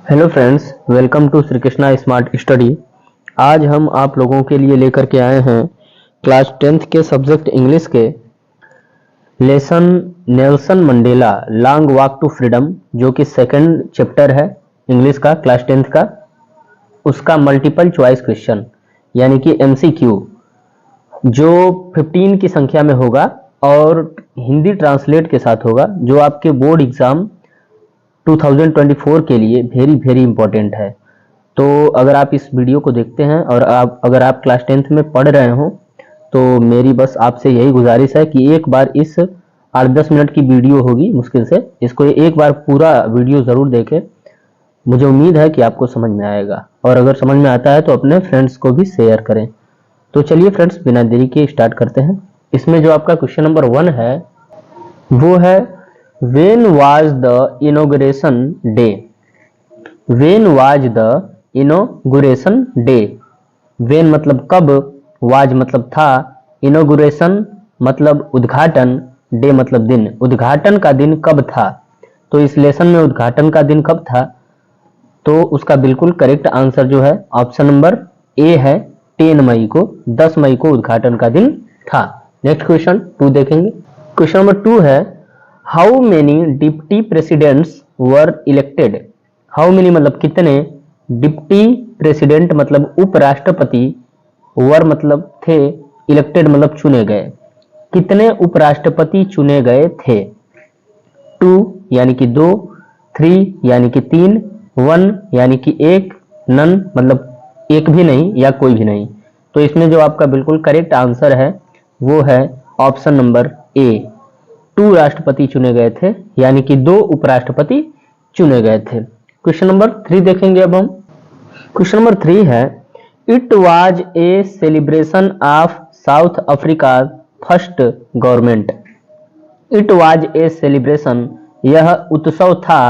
Hello friends, welcome to Shri Krishna smart study. आज हम आप लोगों के लिए लेकर के आए हैं क्लास 10th के सब्जेक्ट इंग्लिश के lesson Nelson Mandela long walk to freedom, जो कि सेकंड चैप्टर है इंग्लिश का क्लास 10th का। उसका मल्टीपल चॉइस क्वेश्चन यानी कि एमसीक्यू जो 15 की संख्या में होगा और हिंदी ट्रांसलेट के साथ होगा, जो आपके बोर्ड एग्जाम 2024 के लिए वेरी वेरी इंपॉर्टेंट है। तो अगर आप इस वीडियो को देखते हैं और अगर आप क्लास 10th में पढ़ रहे हो तो मेरी बस आपसे यही गुजारिश है कि एक बार इस 8-10 मिनट की वीडियो होगी मुश्किल से, इसको एक बार पूरा वीडियो ज़रूर देखें। मुझे उम्मीद है कि आपको समझ में आएगा और अगर समझ में आता है तो अपने फ्रेंड्स को भी शेयर करें। तो चलिए फ्रेंड्स, बिना देरी के स्टार्ट करते हैं। इसमें जो आपका क्वेश्चन नंबर 1 है वो है When was the inauguration day? When was the inauguration day? When मतलब कब, was मतलब था, inauguration मतलब उद्घाटन, day मतलब दिन। उद्घाटन का दिन कब था? तो इस लेसन में उद्घाटन का दिन कब था? तो उसका बिल्कुल करेक्ट आंसर जो है ऑप्शन नंबर ए है, 10 मई को, 10 मई को उद्घाटन का दिन था। नेक्स्ट क्वेश्चन 2 देखेंगे। क्वेश्चन नंबर 2 है how many deputy presidents were elected. How many मतलब कितने, डिप्टी प्रेसिडेंट मतलब उपराष्ट्रपति, वर मतलब थे, इलेक्टेड मतलब चुने गए। कितने उपराष्ट्रपति चुने गए थे? 2 यानी कि 2, 3 यानी कि 3, 1 यानी कि 1, नन मतलब एक भी नहीं या कोई भी नहीं। तो इसमें जो आपका बिल्कुल करेक्ट आंसर है वो है ऑप्शन नंबर ए, 2 राष्ट्रपति चुने गए थे, यानी कि 2 उपराष्ट्रपति चुने गए थे। क्वेश्चन नंबर 3 देखेंगे अब हम। क्वेश्चन नंबर 3 है it was a celebration of south Africa first government. It was a celebration, यह उत्सव था,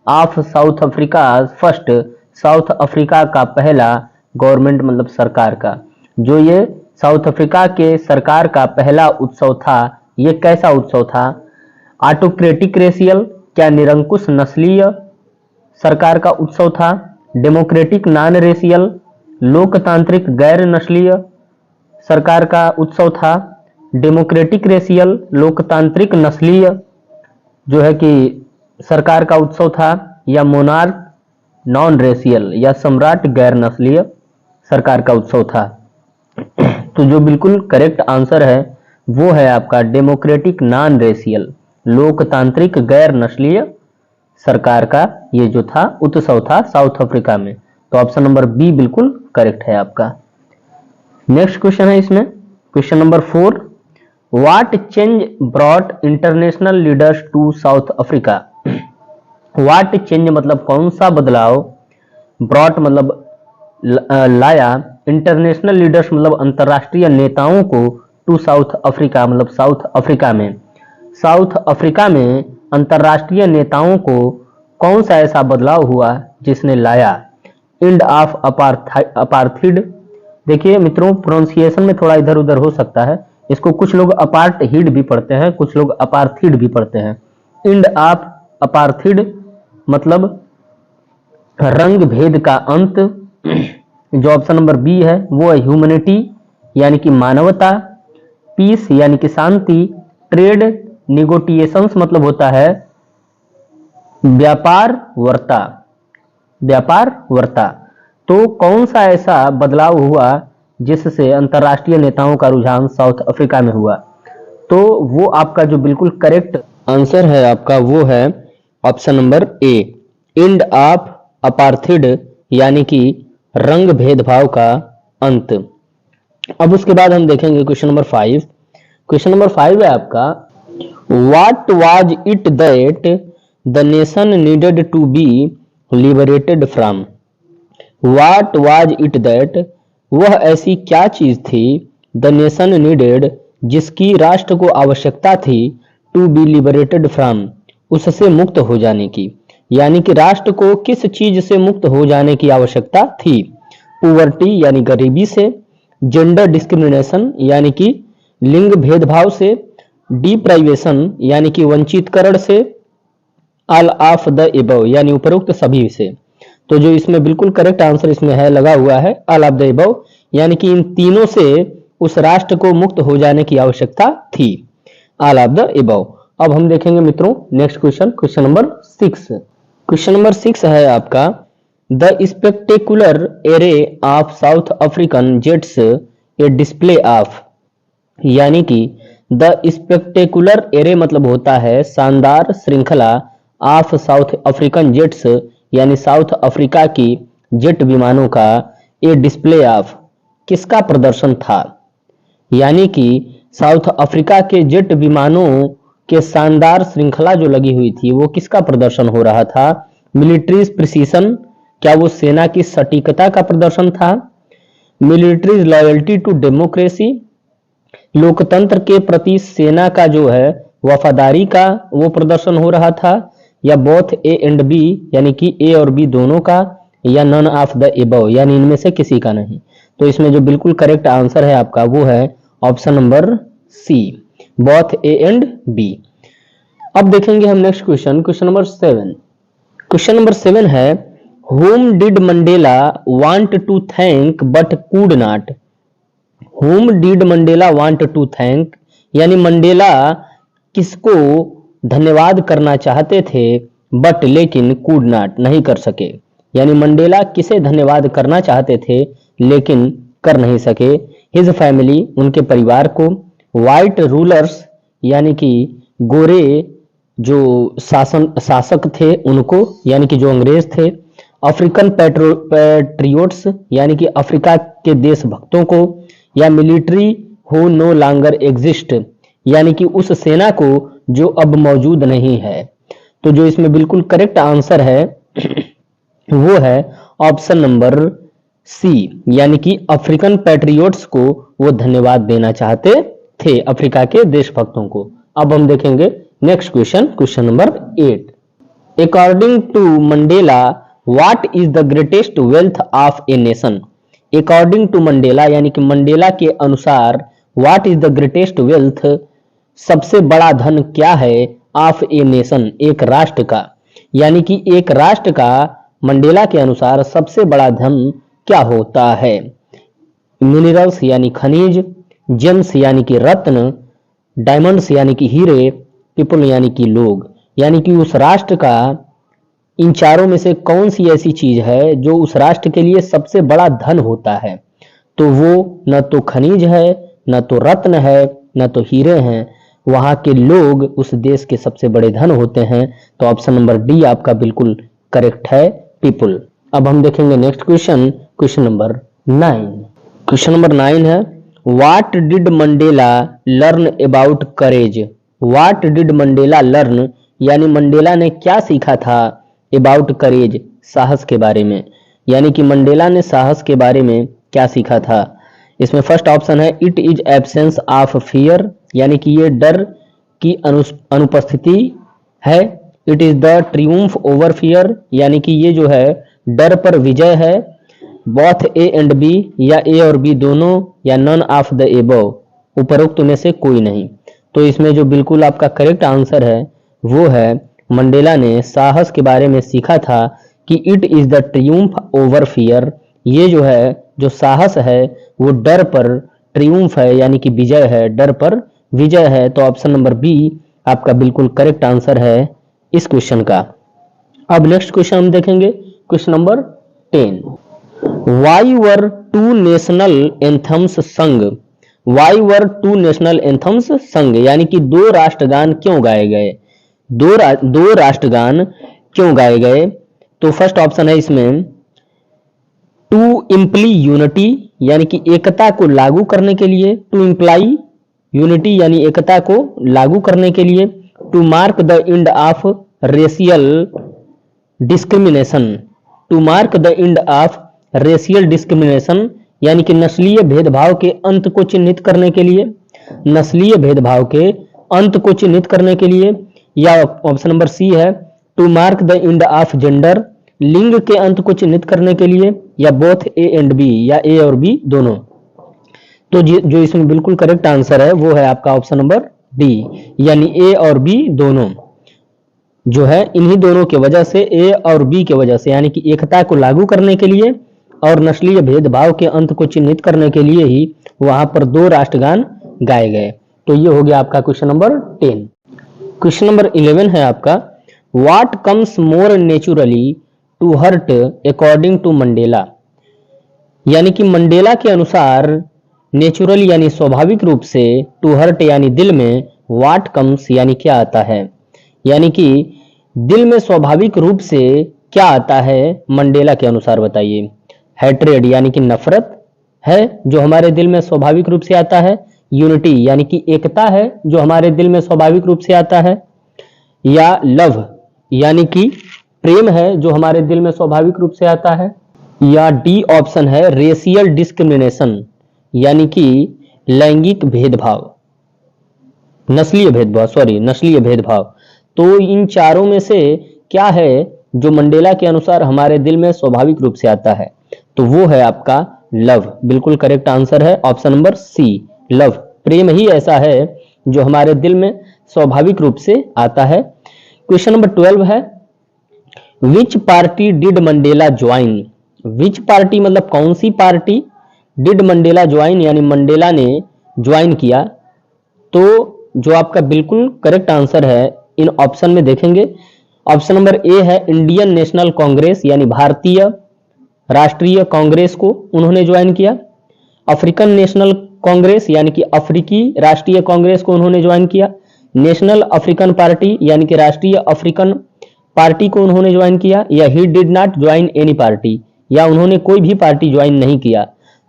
of south Africa first, south Africa का पहला, गवर्नमेंट मतलब सरकार का। जो ये साउथ अफ्रीका के सरकार का पहला उत्सव था, ये कैसा उत्सव था? ऑटोक्रेटिक रेशियल, क्या निरंकुश नस्लीय सरकार का उत्सव था? डेमोक्रेटिक नॉन रेशियल, लोकतांत्रिक गैर नस्लीय सरकार का उत्सव था? डेमोक्रेटिक रेशियल, लोकतांत्रिक नस्लीय जो है कि सरकार का उत्सव था? या मोनार्क नॉन रेशियल या सम्राट गैर नस्लीय सरकार का उत्सव था? तो जो बिल्कुल करेक्ट आंसर है वो है आपका डेमोक्रेटिक नॉन रेशियल, लोकतांत्रिक गैर नस्लीय सरकार का ये जो था उत्सव था साउथ अफ्रीका में। तो ऑप्शन नंबर बी बिल्कुल करेक्ट है आपका। नेक्स्ट क्वेश्चन है इसमें, question number 4 what change brought international leaders to South Africa. What change मतलब कौन सा बदलाव, ब्रॉट मतलब लाया, इंटरनेशनल लीडर्स मतलब अंतरराष्ट्रीय नेताओं को, टू साउथ अफ्रीका मतलब साउथ अफ्रीका में। साउथ अफ्रीका में अंतरराष्ट्रीय नेताओं को कौन सा ऐसा बदलाव हुआ जिसने लाया? End of apartheid. देखिए मित्रों, प्रोनाउंसिएशन में थोड़ा इधर उधर हो सकता है, इसको कुछ लोग अपार्टहिड भी पढ़ते हैं, कुछ लोग अपार्थिड भी पढ़ते हैं। एंड ऑफ अपार्थिड मतलब रंग भेद का अंत। जो ऑप्शन नंबर बी है वो है ह्यूमैनिटी यानी कि मानवता, पीस यानी कि शांति, ट्रेड निगोटिएशंस मतलब होता है व्यापार वर्ता, व्यापार वर्ता। तो कौन सा ऐसा बदलाव हुआ जिससे अंतरराष्ट्रीय नेताओं का रुझान साउथ अफ्रीका में हुआ? तो वो आपका जो बिल्कुल करेक्ट आंसर है आपका वो है option number A, end of apartheid यानी कि रंग भेदभाव का अंत। अब उसके बाद हम देखेंगे क्वेश्चन नंबर 5। क्वेश्चन नंबर 5 है आपका what was it that the nation needed to be liberated from. What was it that, वह ऐसी क्या चीज थी, द नेशन नीडेड जिसकी राष्ट्र को आवश्यकता थी, टू बी लिबरेटेड फ्रॉम उससे मुक्त हो जाने की। यानी कि राष्ट्र को किस चीज से मुक्त हो जाने की आवश्यकता थी? पुवर्टी यानी गरीबी से, जेंडर डिस्क्रिमिनेशन यानी कि लिंग भेदभाव से, डिप्राइवेशन यानी कि वंचितकरण से, ऑल ऑफ द एबव यानी उपरोक्त सभी से। तो जो इसमें बिल्कुल करेक्ट आंसर इसमें है लगा हुआ है ऑल ऑफ द अबव, यानी कि इन तीनों से उस राष्ट्र को मुक्त हो जाने की आवश्यकता थी, ऑल ऑफ द अबव। अब हम देखेंगे मित्रों next question, question number 6। Question number 6 है आपका, the spectacular array of south African jets A display of, यानी कि द स्पेक्टेकुलर एरे मतलब होता है शानदार श्रृंखला, ऑफ साउथ अफ्रीकन जेट्स यानी साउथ अफ्रीका की जेट विमानों का, ए डिस्प्ले ऑफ किसका प्रदर्शन था, यानी कि साउथ अफ्रीका के जेट विमानों के शानदार श्रृंखला जो लगी हुई थी वो किसका प्रदर्शन हो रहा था, मिलिट्री प्रिसीशन, क्या वो सेना की सटीकता का प्रदर्शन था, मिलिट्री लॉयल्टी टू डेमोक्रेसी, लोकतंत्र के प्रति सेना का जो है वफादारी का वो प्रदर्शन हो रहा था, या बोथ ए एंड बी यानी कि ए और बी दोनों का, या नन ऑफ द एबव यानी इनमें से किसी का नहीं। तो इसमें जो बिल्कुल करेक्ट आंसर है आपका वो है option number C, both A and B. अब देखेंगे हम next question, question number 7। Question number 7 है, whom did Mandela want to thank but could not, whom did Mandela want to thank, यानी मंडेला किसको धन्यवाद करना चाहते थे बट लेकिन could not नहीं कर सके, यानी मंडेला किसे धन्यवाद करना चाहते थे लेकिन कर नहीं सके, हिज फैमिली उनके परिवार को, वाइट रूलर्स यानी कि गोरे जो शासक थे उनको यानी कि जो अंग्रेज थे, अफ्रीकन पैट्रियोट्स यानी कि अफ्रीका के देशभक्तों को, या मिलिट्री हो नो लॉन्गर एग्जिस्ट यानी कि उस सेना को जो अब मौजूद नहीं है। तो जो इसमें बिल्कुल करेक्ट आंसर है वो है ऑप्शन नंबर सी, यानी कि अफ्रीकन पैट्रियोट्स को वो धन्यवाद देना चाहते थे, अफ्रीका के देशभक्तों को। अब हम देखेंगे next question, question number 8। According to Mandela what is the greatest wealth of a nation, according to Mandela यानी कि मंडेला के अनुसार what is the greatest wealth सबसे बड़ा धन क्या है, ऑफ ए नेशन एक राष्ट्र का, यानी कि एक राष्ट्र का मंडेला के अनुसार सबसे बड़ा धन क्या होता है, मिनरल्स यानी खनिज, जेम्स यानी कि रत्न, डायमंड्स यानी कि हीरे, पीपल यानी कि लोग, यानी कि उस राष्ट्र का इन चारों में से कौन सी ऐसी चीज है जो उस राष्ट्र के लिए सबसे बड़ा धन होता है। तो वो न तो खनिज है, न तो रत्न है, न तो हीरे हैं, वहां के लोग उस देश के सबसे बड़े धन होते हैं। तो ऑप्शन नंबर डी आपका बिल्कुल करेक्ट है, पीपल। अब हम देखेंगे next question, question number 9। Question number 9 है, what did Mandela learn about courage, what did Mandela learn यानी मंडेला ने क्या सीखा था, अबाउट करेज साहस के बारे में, यानी कि मंडेला ने साहस के बारे में क्या सीखा था। इसमें फर्स्ट ऑप्शन है it is absence of fear, यानी कि ये डर की अनुपस्थिति है, it is the triumph over fear, यानी कि ये जो है डर पर विजय है, बोथ ए एंड बी या ए और बी दोनों, या नन ऑफ द एबव उपरोक्त में से कोई नहीं। तो इसमें जो बिल्कुल आपका करेक्ट आंसर है वो है मंडेला ने साहस के बारे में सीखा था कि it is the triumph over fear, ये जो है जो साहस है वो डर पर ट्रियूम्फ है यानी कि विजय है, डर पर विजय है। तो ऑप्शन नंबर बी आपका बिल्कुल करेक्ट आंसर है इस क्वेश्चन का। अब नेक्स्ट क्वेश्चन हम देखेंगे, question number 10। Why were two national anthems sung, why were two national anthems sung, यानी कि दो राष्ट्रगान क्यों गाए गए, दो राष्ट्रगान क्यों गाए गए। तो फर्स्ट ऑप्शन है इसमें टू इम्प्ली यूनिटी, यानी कि एकता को लागू करने के लिए, टू इम्प्लाई यूनिटी यानी एकता को लागू करने के लिए, to mark the end of racial discrimination, to mark the end of racial discrimination यानी कि नस्लीय भेदभाव के अंत को चिन्हित करने के लिए, नस्लीय भेदभाव के अंत को चिन्हित करने के लिए, या ऑप्शन नंबर सी है to mark the end of gender, लिंग के अंत को चिन्हित करने के लिए, या बोथ ए एंड बी या ए और बी दोनों। तो जो इसमें बिल्कुल करेक्ट आंसर है वो है आपका ऑप्शन नंबर डी, यानी ए और बी दोनों, जो है इन्हीं दोनों के वजह से, ए और बी के वजह से, यानी कि एकता को लागू करने के लिए और नस्लीय भेदभाव के अंत को चिन्हित करने के लिए ही वहां पर 2 राष्ट्रगान गाए गए। तो ये हो गया आपका क्वेश्चन नंबर 10। क्वेश्चन नंबर 11 है आपका, what comes more naturally to heart according to Mandela. यानी कि मंडेला के अनुसार नेचुरल यानी स्वाभाविक रूप से, टू हर्ट यानी दिल में, व्हाट कम्स यानी क्या आता है, यानी कि दिल में स्वाभाविक रूप से क्या आता है मंडेला के अनुसार बताइए। हैट्रेड यानी कि नफरत है जो हमारे दिल में स्वाभाविक रूप से आता है, यूनिटी यानी कि एकता है जो हमारे दिल में स्वाभाविक रूप से आता है, या लव यानी कि प्रेम है जो हमारे दिल में स्वाभाविक रूप से आता है, या डी ऑप्शन है रेशियल डिस्क्रिमिनेशन यानी कि लैंगिक भेदभाव, नस्लीय भेदभाव। तो इन चारों में से क्या है जो मंडेला के अनुसार हमारे दिल में स्वाभाविक रूप से आता है, तो वो है आपका लव। बिल्कुल करेक्ट आंसर है ऑप्शन नंबर सी, लव। प्रेम ही ऐसा है जो हमारे दिल में स्वाभाविक रूप से आता है। क्वेश्चन नंबर 12 है, विच party did Mandela join. Which party मतलब कौन सी पार्टी, डिड मंडेला ज्वाइन यानी मंडेला ने ज्वाइन किया। तो जो आपका बिल्कुल करेक्ट आंसर है इन ऑप्शन में देखेंगे, ऑप्शन नंबर ए है इंडियन नेशनल कांग्रेस यानी भारतीय राष्ट्रीय कांग्रेस को उन्होंने ज्वाइन किया। अफ्रीकन नेशनल कांग्रेस यानी कि अफ्रीकी राष्ट्रीय कांग्रेस को उन्होंने ज्वाइन किया। नेशनल अफ्रीकन पार्टी यानी कि राष्ट्रीय अफ्रीकन पार्टी को उन्होंने ज्वाइन किया, या he did not join any party, या उन्होंने कोई भी पार्टी ज्वाइन नहीं किया।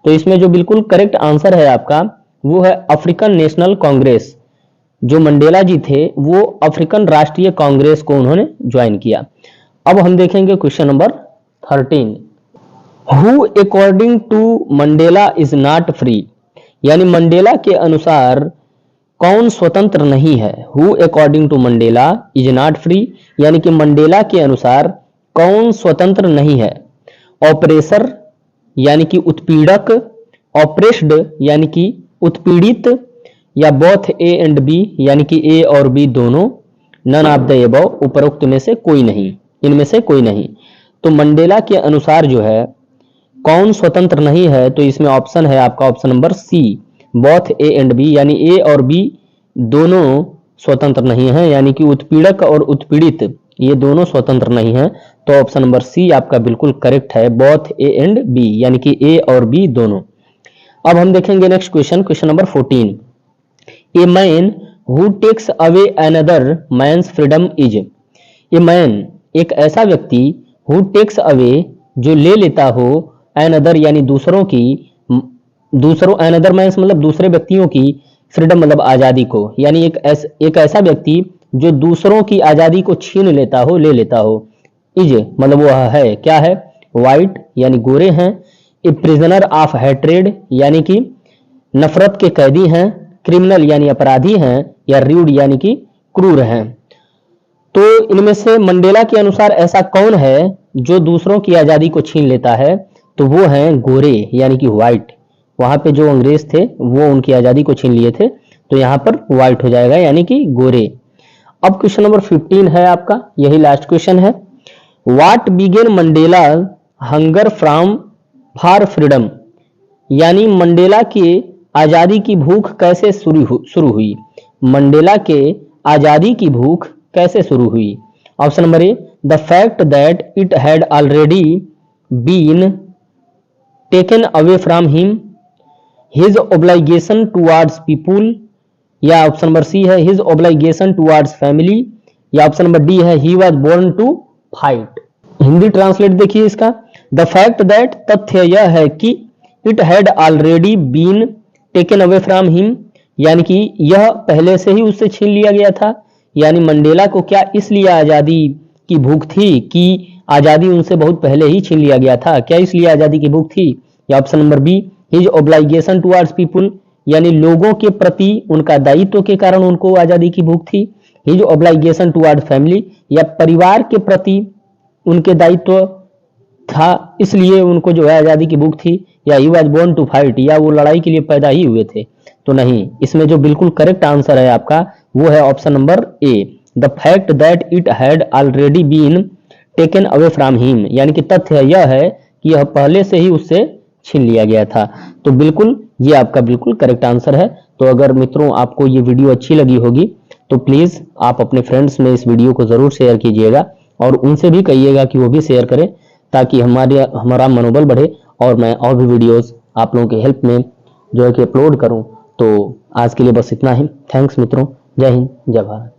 तो इसमें जो बिल्कुल करेक्ट आंसर है आपका वो है अफ्रीकन नेशनल कांग्रेस। जो मंडेला जी थे वो अफ्रीकन राष्ट्रीय कांग्रेस को उन्होंने ज्वाइन किया। अब हम देखेंगे question number 13, who according to Mandela is not free. यानी मंडेला के अनुसार कौन स्वतंत्र नहीं है। Who according to Mandela is not free यानी कि मंडेला के अनुसार कौन स्वतंत्र नहीं है। ऑपरेसर यानी कि उत्पीड़क, ऑपरेस्ड यानी कि उत्पीड़ित, या बोथ ए एंड बी यानी कि ए और बी दोनों, नन ऑफ द अबव उपरोक्त में से कोई नहीं, इनमें से कोई नहीं। तो मंडेला के अनुसार जो है कौन स्वतंत्र नहीं है, तो इसमें ऑप्शन है आपका option number C, both A and B यानी ए और बी दोनों स्वतंत्र नहीं है, यानी कि उत्पीड़क और उत्पीड़ित ये दोनों स्वतंत्र नहीं है। तो ऑप्शन नंबर सी आपका बिल्कुल करेक्ट है, बोथ ए एंड बी यानी कि ए और बी दोनों। अब हम देखेंगे next question, question number 14, a man who takes away another man's freedom is. A man एक ऐसा व्यक्ति, हु टेक्स अवे जो ले लेता हो, अनदर यानी दूसरों की, अनदर मैन्स मतलब दूसरे व्यक्तियों की, फ्रीडम मतलब आजादी को, यानी एक ऐसा व्यक्ति जो दूसरों की आजादी को छीन लेता हो, ले लेता हो। इज मतलब वह है, क्या है, वाइट यानी गोरे हैं। ए प्रिजनर ऑफ हैट्रेड यानी कि नफरत के कैदी हैं। क्रिमिनल यानी अपराधी हैं, या रूड यानी कि क्रूर हैं। तो इनमें से मंडेला के अनुसार ऐसा कौन है जो दूसरों की आजादी को छीन लेता है, तो वो हैं गोरे यानी कि व्हाइट। वहां पे जो अंग्रेज थे वो उनकी आजादी को छीन लिए थे, तो यहां पर व्हाइट हो जाएगा यानी कि गोरे। अब क्वेश्चन नंबर 15 है आपका, यही लास्ट क्वेश्चन है, what began Mandela hunger from for freedom. यानी मंडेला की आजादी की भूख कैसे शुरू हुई। मंडेला के आजादी की भूख कैसे शुरू हुई। Option number A, the fact that it had already been taken away from him, his obligation towards people, या ऑप्शन नंबर सी है हिज ऑब्लिगेशन टुवर्ड्स फैमिली, या ऑप्शन नंबर डी है he was born to fight. Hindi translate देखिए इसका, the fact that तथ्य यह है कि it had already been taken away from him, यानी कि यह पहले से ही उससे छीन लिया गया था। यानी मंडेला को क्या इसलिए आजादी की भूख थी कि आजादी उनसे बहुत पहले ही छीन लिया गया था, क्या इसलिए आजादी की भूख थी। या option number B, his obligation towards people, यानी लोगों के प्रति उनका दायित्व के कारण उनको आजादी की भूख थी। हिज ऑब्लिगेशन टुवर्ड फैमिली, या परिवार के प्रति उनके दायित्व था इसलिए उनको जो है आजादी की भूख थी। या he was born to fight, या वो लड़ाई के लिए पैदा ही हुए थे। तो नहीं, इसमें जो बिल्कुल करेक्ट आंसर है आपका वो है option number A, the fact that it had already been taken away from him, यानी कि तथ्य यह है कि यह पहले से ही उससे छीन लिया गया था। तो बिल्कुल ये आपका बिल्कुल करेक्ट आंसर है। तो अगर मित्रों आपको ये वीडियो अच्छी लगी होगी तो प्लीज आप अपने फ्रेंड्स में इस वीडियो को जरूर शेयर कीजिएगा और उनसे भी कहिएगा कि वो भी शेयर करें, ताकि हमारा मनोबल बढ़े और मैं और भी वीडियोस आप लोगों की हेल्प में जो है कि अपलोड करूं। तो आज के लिए बस इतना ही। थैंक्स मित्रों, जय हिंद, जय भारत।